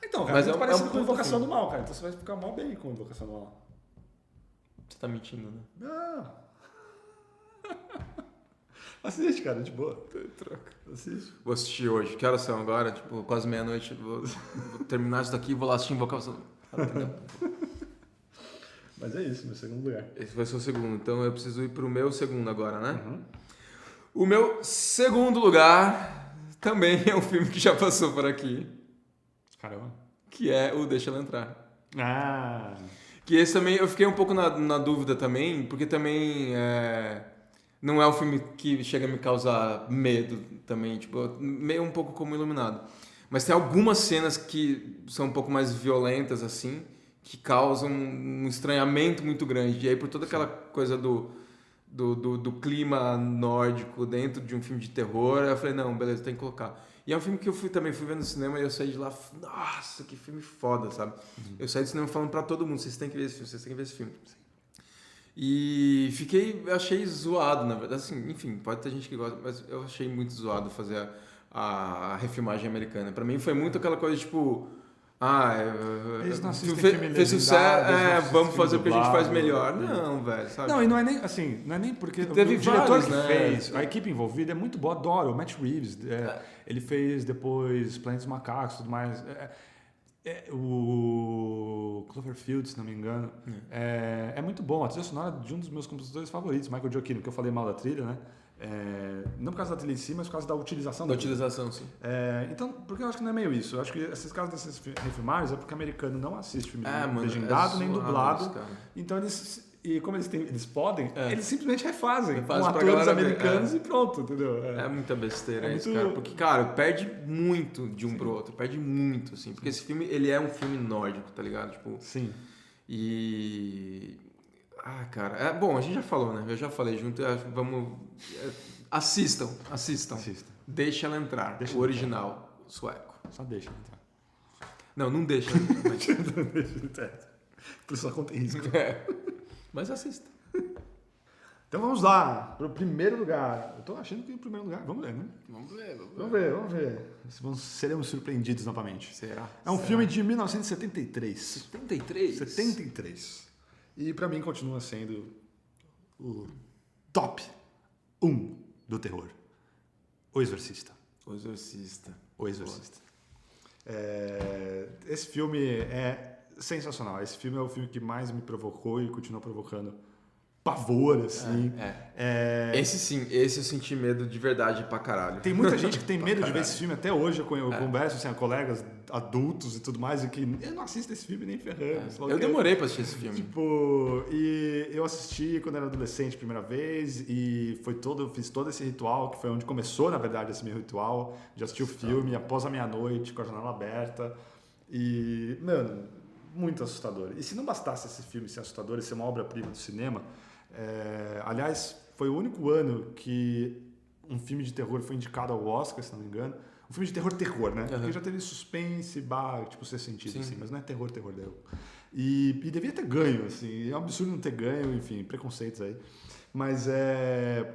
Speaker 1: Então, cara, mas é parecido com Invocação do Mal, cara. Então você vai ficar mal bem com Invocação do Mal.
Speaker 2: Você tá mentindo, né?
Speaker 1: Não. Assiste, cara, de boa. Troca. Assiste.
Speaker 2: Vou assistir hoje. Que horas são agora? Tipo, quase meia-noite. Vou terminar isso daqui e vou lá assistir Invocação do Mal.
Speaker 1: Mas é isso, meu segundo lugar.
Speaker 2: Esse vai ser o segundo. Então eu preciso ir pro meu segundo agora, né? Uhum. O meu segundo lugar também é um filme que já passou por aqui.
Speaker 1: Caramba.
Speaker 2: Que é o Deixa Ela Entrar.
Speaker 1: Que
Speaker 2: esse também, eu fiquei um pouco na dúvida também, porque também não é um filme que chega a me causar medo também, tipo, meio um pouco como Iluminado. Mas tem algumas cenas que são um pouco mais violentas, assim, que causam um estranhamento muito grande. E aí, por toda aquela coisa do clima nórdico dentro de um filme de terror, eu falei, não, beleza, tem que colocar. E é um filme que eu fui ver no cinema e eu saí de lá, nossa, que filme foda, sabe? Uhum. Eu saí do cinema falando pra todo mundo, vocês têm que ver esse filme, E achei zoado, na verdade, assim, enfim, pode ter gente que gosta, mas eu achei muito zoado fazer a refilmagem americana. Pra mim foi muito aquela coisa, tipo...
Speaker 1: eles não assistem filme
Speaker 2: fez sucesso, vamos fazer o que a gente faz melhor. Não, velho, sabe?
Speaker 1: Não, e não é nem assim, não é nem porque
Speaker 2: teve
Speaker 1: o diretor
Speaker 2: vários,
Speaker 1: que fez, a equipe envolvida é muito boa, adoro, o Matt Reeves, ele fez depois Planet dos Macacos, tudo mais, o Cloverfield, se não me engano, é muito bom, a trilha sonora de um dos meus compositores favoritos, Michael Giacchino, que eu falei mal da trilha, né? Não por causa da trilha em si, mas por causa da utilização da
Speaker 2: utilização, sim.
Speaker 1: Então, porque eu acho que não é meio isso. Eu acho que esses casos desses refilmagens é porque o americano não assiste filme legendado nem dublado. Então como eles podem, eles simplesmente refazem com atores americanos e pronto, entendeu?
Speaker 2: É muita besteira isso, cara. Porque, cara, perde muito de um pro outro. Perde muito, assim. Porque esse filme, ele é um filme nórdico, tá ligado? Tipo,
Speaker 1: sim.
Speaker 2: Cara. Bom, a gente já falou, né? Eu já falei junto. Vamos... Assistam. Deixa Ela Entrar. O original, sueco.
Speaker 1: Só deixa ela entrar.
Speaker 2: Não deixa ela entrar.
Speaker 1: Não deixa entrar. Por isso só tem risco.
Speaker 2: Mas assista.
Speaker 1: Então vamos lá, para o primeiro lugar. Eu tô achando que o primeiro lugar... Vamos ver, né? Vamos ver. Seremos surpreendidos novamente.
Speaker 2: Será?
Speaker 1: É um filme de 1973.
Speaker 2: 73?
Speaker 1: 73. E para mim continua sendo o top 1 do terror. O Exorcista. Esse filme é sensacional. Esse filme é o filme que mais me provocou e continua provocando pavor, assim.
Speaker 2: Esse eu senti medo de verdade pra caralho.
Speaker 1: Tem muita gente que tem medo de ver esse filme até hoje. Eu converso assim, com colegas adultos e tudo mais, e que eu não assisto esse filme nem ferrando.
Speaker 2: Eu demorei pra assistir esse filme.
Speaker 1: Tipo, e eu assisti quando era adolescente a primeira vez, e eu fiz todo esse ritual, que foi onde começou, na verdade, esse meu ritual, de assistir o filme após a meia-noite, com a janela aberta. E, mano, muito assustador. E se não bastasse esse filme ser assustador e ser uma obra-prima do cinema, aliás, foi o único ano que um filme de terror foi indicado ao Oscar, se não me engano. Um filme de terror, né? Porque já teve suspense, tipo, ser sentido, assim, mas não é terror, daí. E devia ter ganho, assim. É um absurdo não ter ganho, enfim, preconceitos aí. Mas é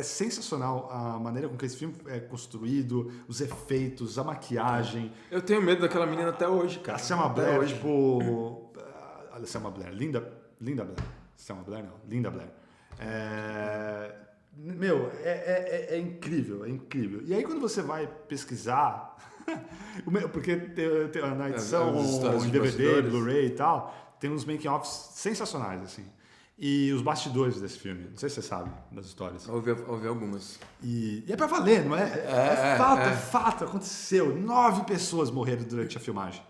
Speaker 1: sensacional a maneira com que esse filme é construído, os efeitos, a maquiagem.
Speaker 2: Eu tenho medo daquela menina até hoje, cara.
Speaker 1: A Selma Blair, tipo... A Selma Blair, Linda Blair. Selma Blair, não. Linda Blair. Meu, é incrível, é incrível. E aí quando você vai pesquisar, porque na edição, em DVD, Blu-ray e tal, tem uns making-offs sensacionais, assim. E os bastidores desse filme, não sei se você sabe das histórias.
Speaker 2: Ouvi algumas.
Speaker 1: E é pra valer, não é? É fato, aconteceu. 9 pessoas morreram durante a filmagem.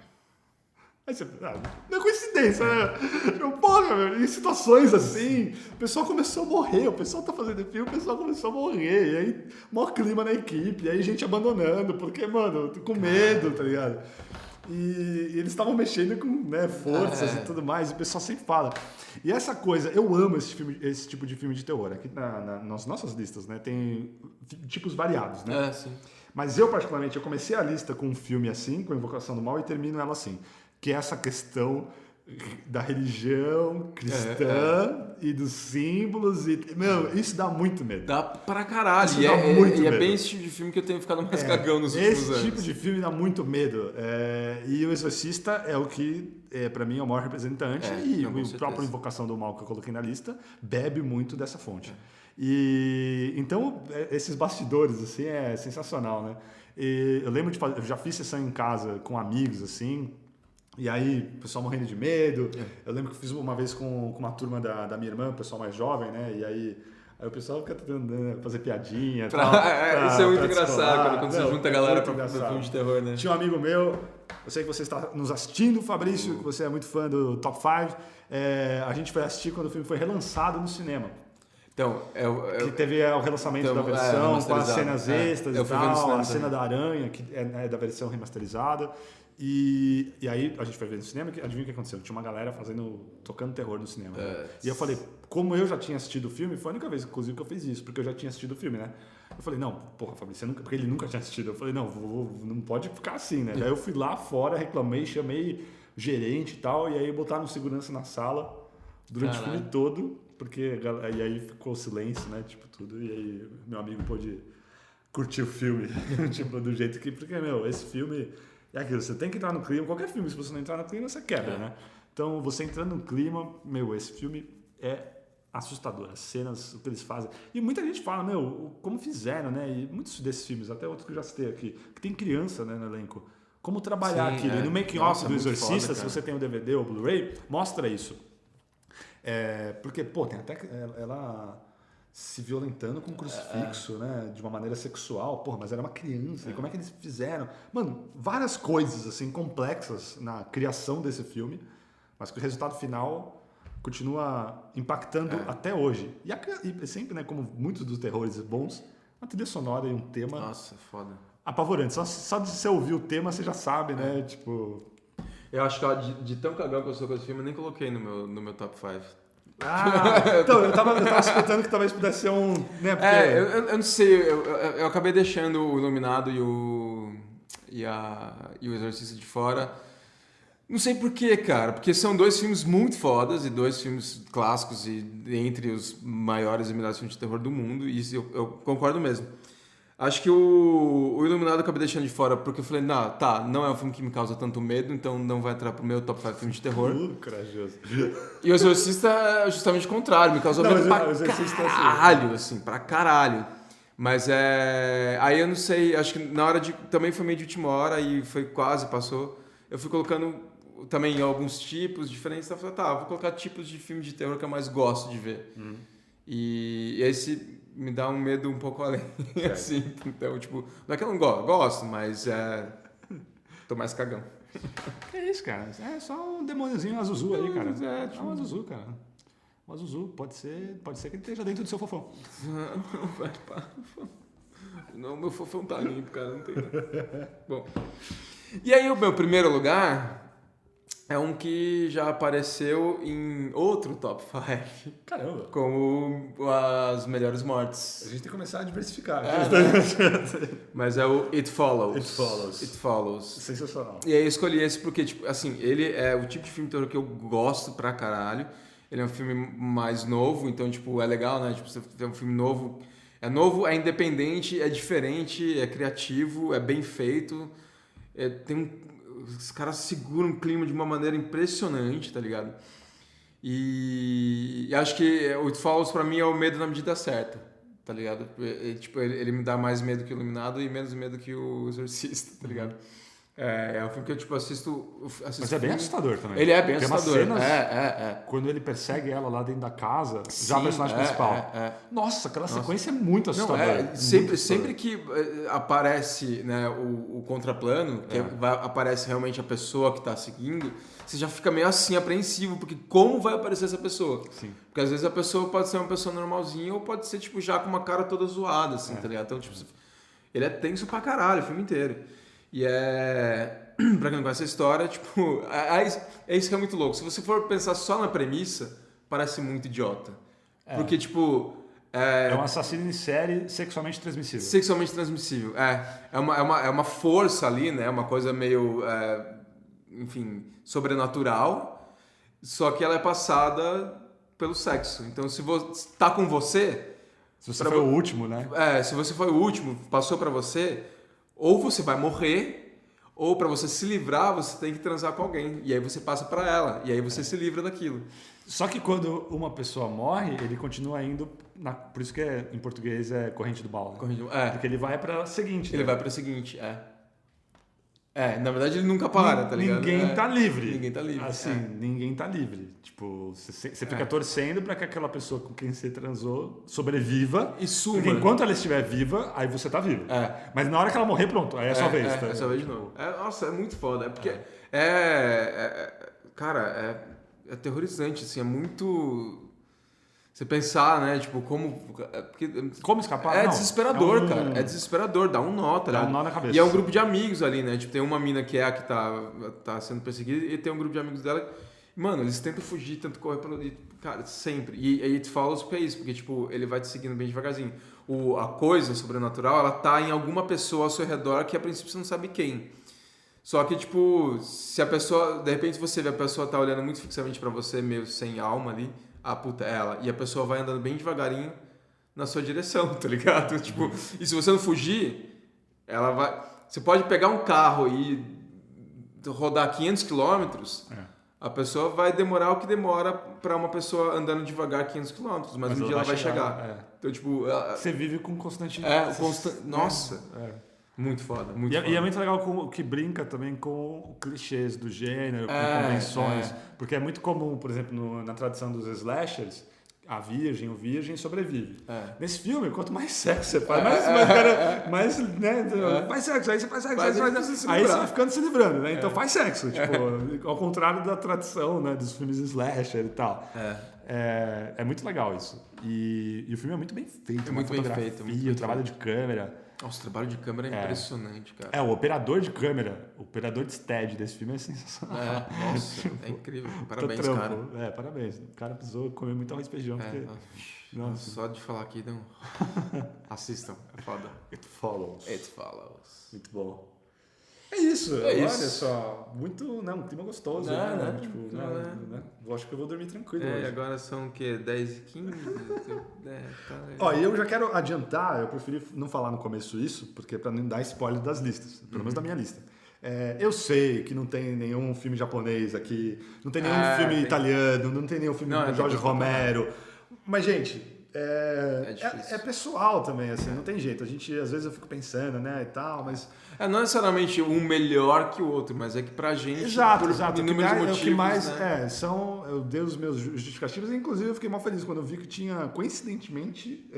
Speaker 1: Aí você, não é coincidência, né? Porra, meu, em situações assim, o pessoal começou a morrer, o pessoal tá fazendo filme, o pessoal começou a morrer, e aí, maior clima na equipe, e aí gente abandonando, porque, mano, tô com medo, tá ligado? E eles estavam mexendo com, né, forças e tudo mais, e o pessoal sempre fala. E essa coisa, eu amo esse tipo de filme de terror. Aqui nas nossas listas, né, tem tipos variados, né?
Speaker 2: Sim.
Speaker 1: Mas eu, particularmente, eu comecei a lista com um filme assim, com Invocação do Mal, e termino ela assim. Que é essa questão da religião cristã e dos símbolos. Meu, isso dá muito medo.
Speaker 2: Dá pra caralho.
Speaker 1: Isso dá muito medo.
Speaker 2: É bem esse tipo de filme que eu tenho ficado mais cagão nos últimos anos.
Speaker 1: Esse tipo de filme dá muito medo. E o Exorcista é o que, pra mim, é o maior representante. E o próprio Invocação do Mal que eu coloquei na lista bebe muito dessa fonte. E então, esses bastidores, assim, é sensacional, né? E eu lembro eu já fiz sessão em casa com amigos, assim. E aí, o pessoal morrendo de medo. Eu lembro que eu fiz uma vez com uma turma da minha irmã, o pessoal mais jovem, né? E aí o pessoal fica tentando fazer piadinha.
Speaker 2: Isso é muito engraçado, quando você junta a galera pra filme de terror, né?
Speaker 1: Tinha um amigo meu, eu sei que você está nos assistindo, Fabrício, que você é muito fã do Top 5. A gente foi assistir quando o filme foi relançado no cinema.
Speaker 2: Então,
Speaker 1: que teve o relançamento da versão com as cenas extras e tal, a cena da aranha, que é da versão remasterizada. E aí a gente foi ver no cinema, adivinha o que aconteceu? Tinha uma galera tocando terror no cinema. E eu falei, como eu já tinha assistido o filme, foi a única vez, inclusive, que eu fiz isso, porque eu já tinha assistido o filme, né? Eu falei, não, porra, Fabrício, porque ele nunca tinha assistido. Eu falei, não pode ficar assim, né? Daí eu fui lá fora, reclamei, chamei o gerente e tal, e aí botaram segurança na sala durante o filme todo, porque e aí ficou silêncio, né? Tipo, tudo, e aí meu amigo pôde curtir o filme, tipo, do jeito que... Porque, esse filme... É aquilo, você tem que entrar no clima. Qualquer filme, se você não entrar no clima, você quebra, né? Então, você entrando no clima, esse filme é assustador. As cenas, o que eles fazem. E muita gente fala, como fizeram, né? E muitos desses filmes, até outros que eu já citei aqui, que tem criança, né, no elenco. Como trabalhar aquilo. E no making-off do Exorcista, foda, se você tem o DVD ou o Blu-ray, mostra isso. Porque, tem até ela se violentando com um crucifixo, né? De uma maneira sexual. Mas era uma criança. E como é que eles fizeram? Mano, várias coisas, assim, complexas na criação desse filme. Mas que o resultado final continua impactando até hoje. E sempre, né? Como muitos dos terrores bons, uma trilha sonora e um tema...
Speaker 2: Nossa, foda.
Speaker 1: Apavorante. Só de você ouvir o tema, você já sabe, né? Tipo...
Speaker 2: Eu acho que de tão cagão que eu sou com esse filme, eu nem coloquei no meu top 5.
Speaker 1: Então, eu tava escutando que talvez pudesse ser um... Né, porque...
Speaker 2: eu não sei, eu acabei deixando o Iluminado e o Exorcista de fora. Não sei porquê, cara, porque são dois filmes muito fodas e dois filmes clássicos e entre os maiores e melhores filmes de terror do mundo, e isso eu concordo mesmo. Acho que o Iluminado eu acabei deixando de fora porque eu falei, não é um filme que me causa tanto medo, então não vai entrar pro meu top 5 filme de terror.
Speaker 1: Corajoso.
Speaker 2: E o Exorcista é justamente o contrário, me causou medo pra caralho, assim, pra caralho. Mas aí eu não sei, acho que na hora também foi meio de última hora e foi quase, passou. Eu fui colocando também alguns tipos diferentes. Eu falei, tá, vou colocar tipos de filme de terror que eu mais gosto de ver. E esse me dá um medo um pouco além, assim. Então, tipo, não é que eu não gosto, mas tô mais cagão.
Speaker 1: Que é isso, cara? É só um demôniozinho Azuzu aí, cara.
Speaker 2: É,
Speaker 1: É um Azuzu, cara. Um Azuzu, pode ser que ele esteja dentro do seu fofão.
Speaker 2: Não, meu fofão tá limpo, cara, não tem nada. Bom, e aí o meu primeiro lugar é um que já apareceu em outro top 5,
Speaker 1: Caramba.
Speaker 2: como as melhores mortes.
Speaker 1: A gente tem que começar a diversificar.
Speaker 2: Mas é o It Follows.
Speaker 1: It Follows. Sensacional.
Speaker 2: E aí eu escolhi esse porque, tipo, assim, ele é o tipo de filme de terror que eu gosto pra caralho. Ele é um filme mais novo, então, tipo, é legal, né? Tipo, você tem um filme novo, é independente, é diferente, é criativo, é bem feito. Os caras seguram o clima de uma maneira impressionante, tá ligado? E acho que o It Follows pra mim é o medo na medida certa, tá ligado? Tipo, ele me dá mais medo que o Iluminado e menos medo que o Exorcista, tá ligado? É um filme que eu, tipo, assisto
Speaker 1: Mas é bem assustador também.
Speaker 2: Ele é bem
Speaker 1: Tem
Speaker 2: assustador.
Speaker 1: Umas cenas, quando ele persegue ela lá dentro da casa, já a personagem principal. Nossa, aquela sequência é muito assustadora.
Speaker 2: Sempre que aparece, né, o contraplano, que aparece realmente a pessoa que tá seguindo, você já fica meio assim, apreensivo, porque como vai aparecer essa pessoa?
Speaker 1: Sim.
Speaker 2: Porque às vezes a pessoa pode ser uma pessoa normalzinha ou pode ser, tipo, já com uma cara toda zoada, assim, tá ligado? Então, tipo, ele é tenso pra caralho o filme inteiro. E pra quem não conhece a história, tipo, é isso que é muito louco. Se você for pensar só na premissa, parece muito idiota. Porque, tipo...
Speaker 1: É um assassino em série sexualmente transmissível.
Speaker 2: Sexualmente transmissível, é uma força ali, né? Uma coisa meio, enfim, sobrenatural. Só que ela é passada pelo sexo. Então, se você tá com você...
Speaker 1: Se você foi o último, né?
Speaker 2: Se você foi o último, passou pra você... Ou você vai morrer, ou para você se livrar, você tem que transar com alguém. E aí você passa para ela, e aí você se livra daquilo.
Speaker 1: Só que quando uma pessoa morre, ele continua indo... Por isso que em português é corrente do mal. Né? Porque ele vai para a seguinte.
Speaker 2: Ele vai para a seguinte, na verdade ele nunca para, tá ligado?
Speaker 1: Ninguém tá livre.
Speaker 2: Ninguém tá livre.
Speaker 1: Assim, ninguém tá livre. Tipo, você fica torcendo para que aquela pessoa com quem você transou sobreviva.
Speaker 2: E suma.
Speaker 1: Porque enquanto ela estiver viva, aí você tá vivo. Mas na hora que ela morrer, pronto, aí é a sua vez.
Speaker 2: É a sua vez de novo. Nossa, é muito foda. É porque cara, é aterrorizante, assim, é muito... Você pensar, né, tipo,
Speaker 1: como escapar?
Speaker 2: É desesperador, cara. É desesperador, dá um nó, tá ligado?
Speaker 1: Dá um nó na cabeça.
Speaker 2: E é um grupo de amigos ali, né? Tipo, tem uma mina que é a que tá sendo perseguida e tem um grupo de amigos dela. Mano, eles tentam fugir, tentam correr pelo... Cara, sempre. E aí tu fala porque é isso, porque, tipo, ele vai te seguindo bem devagarzinho. A coisa sobrenatural, ela tá em alguma pessoa ao seu redor que a princípio você não sabe quem. Só que, tipo, se a pessoa... De repente você vê a pessoa tá olhando muito fixamente pra você, meio sem alma ali... puta, é ela. E a pessoa vai andando bem devagarinho na sua direção, tá ligado? Tipo, e se você não fugir, ela vai... Você pode pegar um carro e rodar 500 quilômetros, a pessoa vai demorar o que demora pra uma pessoa andando devagar 500 quilômetros, mas um dia ela vai chegar. Então, tipo...
Speaker 1: Você vive com constante...
Speaker 2: Nossa! Muito foda, muito foda.
Speaker 1: E é muito legal que brinca também com clichês do gênero, com convenções. Porque é muito comum, por exemplo, na tradição dos slashers, o virgem sobrevive. Nesse filme, quanto mais sexo você faz, mais sexo, aí você faz sexo, aí você vai ficando se livrando, né? Então faz sexo, tipo, ao contrário da tradição, né, dos filmes slasher e tal. É muito legal isso. E o filme é muito bem feito.
Speaker 2: Muito bem feito.
Speaker 1: O trabalho de câmera.
Speaker 2: Nossa, o trabalho de câmera é impressionante, cara.
Speaker 1: O operador de câmera, o operador de stead desse filme é sensacional.
Speaker 2: Nossa, é incrível. Parabéns, cara.
Speaker 1: Parabéns. O cara precisou comer muito arroz e feijão.
Speaker 2: Nossa. Só de falar aqui, não. Assistam, é foda.
Speaker 1: It Follows.
Speaker 2: Muito
Speaker 1: bom. É isso. Olha só, muito, um clima gostoso. Né? Tipo, acho que eu vou dormir tranquilo hoje.
Speaker 2: Agora são o quê? 10h15?
Speaker 1: Ó, e eu já quero adiantar, eu preferi não falar no começo isso, porque para não dar spoiler das listas, pelo menos da minha lista. Eu sei que não tem nenhum filme japonês aqui, não tem nenhum filme italiano, não tem nenhum filme do Jorge Romero. Mas, gente,
Speaker 2: difícil.
Speaker 1: é pessoal também, assim, não tem jeito. A gente, às vezes eu fico pensando, né, e tal, mas...
Speaker 2: Não necessariamente um melhor que o outro, mas é que pra gente,
Speaker 1: Exato.
Speaker 2: inúmeros motivos,
Speaker 1: O que mais
Speaker 2: né?
Speaker 1: eu dei os meus justificativos, e inclusive eu fiquei mal feliz quando eu vi que tinha, coincidentemente,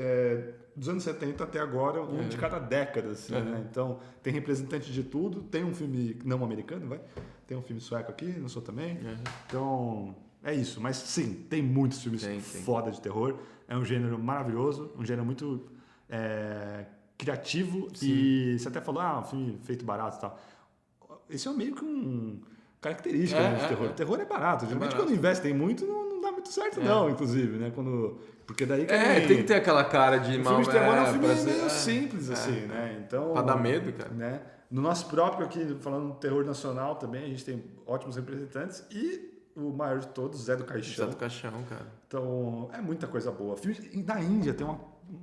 Speaker 1: dos anos 70 até agora, um de cada década, assim, né? Então, tem representante de tudo, tem um filme não americano, tem um filme sueco aqui, não sou também, então... É isso, mas sim, tem muitos filmes foda de terror. É um gênero maravilhoso, um gênero muito criativo. Sim. E você até falou, um filme feito barato e tal. Esse é meio que um característica de terror. Terror é barato. Geralmente quando investem muito, não dá muito certo não, inclusive, né? Porque daí
Speaker 2: tem que ter aquela cara de
Speaker 1: mal. O filme de terror é um filme meio simples, assim, né? Então,
Speaker 2: pra dar medo, cara.
Speaker 1: Né? No nosso próprio aqui, falando de terror nacional também, a gente tem ótimos representantes e o maior de todos, Zé do Caixão.
Speaker 2: Zé do Caixão, cara.
Speaker 1: Então, é muita coisa boa. E na Índia tem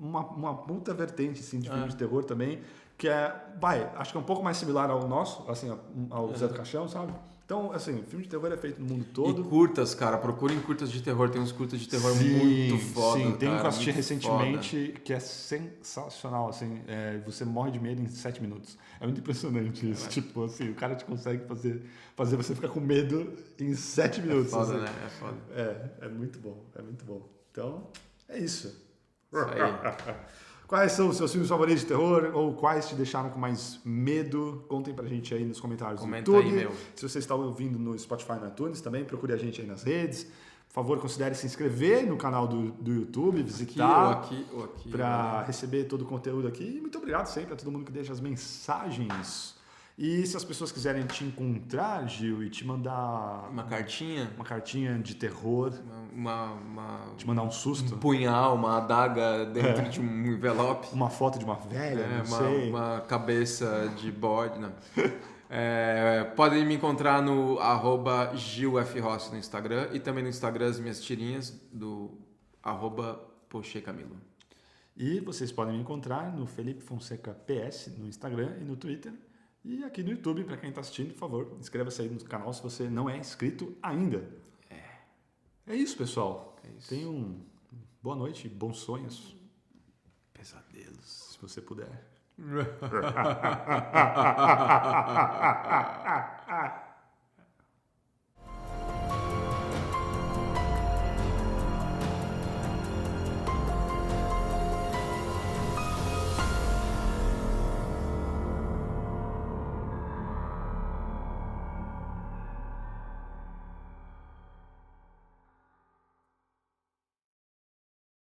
Speaker 1: uma puta vertente assim, de filme de terror também, que acho que é um pouco mais similar ao nosso, assim, ao Zé do Caixão, sabe? Então, assim, filme de terror é feito no mundo todo.
Speaker 2: E curtas, cara. Procurem curtas de terror. Tem uns curtas de terror muito foda.
Speaker 1: Sim, tem um que eu assisti
Speaker 2: recentemente
Speaker 1: foda. Que é sensacional, assim. Você morre de medo em 7 minutos. É muito impressionante isso. Tipo, assim, o cara te consegue fazer você ficar com medo em 7 minutos.
Speaker 2: É foda,
Speaker 1: assim.
Speaker 2: né? É foda.
Speaker 1: É muito bom. É muito bom. Então, é isso.
Speaker 2: Isso aí.
Speaker 1: Quais são os seus filmes favoritos de terror? Ou quais te deixaram com mais medo? Contem pra gente aí nos comentários do YouTube.
Speaker 2: Aí, meu.
Speaker 1: Se você está ouvindo no Spotify e no iTunes também, procure a gente aí nas redes. Por favor, considere se inscrever no canal do YouTube, visitar
Speaker 2: aqui,
Speaker 1: para receber todo o conteúdo aqui. E muito obrigado sempre a todo mundo que deixa as mensagens. E se as pessoas quiserem te encontrar, Gil, e te mandar...
Speaker 2: Uma cartinha?
Speaker 1: Uma cartinha de terror. Te mandar um susto.
Speaker 2: Um punhal, uma adaga dentro de um envelope.
Speaker 1: Uma foto de uma velha, não sei.
Speaker 2: Uma cabeça de bode, não. Podem me encontrar no @GilFRossi no Instagram e também no Instagram as minhas tirinhas do @PocheCamilo.
Speaker 1: E vocês podem me encontrar no Felipe Fonseca PS no Instagram e no Twitter. E aqui no YouTube, para quem está assistindo, por favor, inscreva-se aí no canal se você não é inscrito ainda. É isso, pessoal. Tenham boa noite, bons sonhos.
Speaker 2: Pesadelos.
Speaker 1: Se você puder.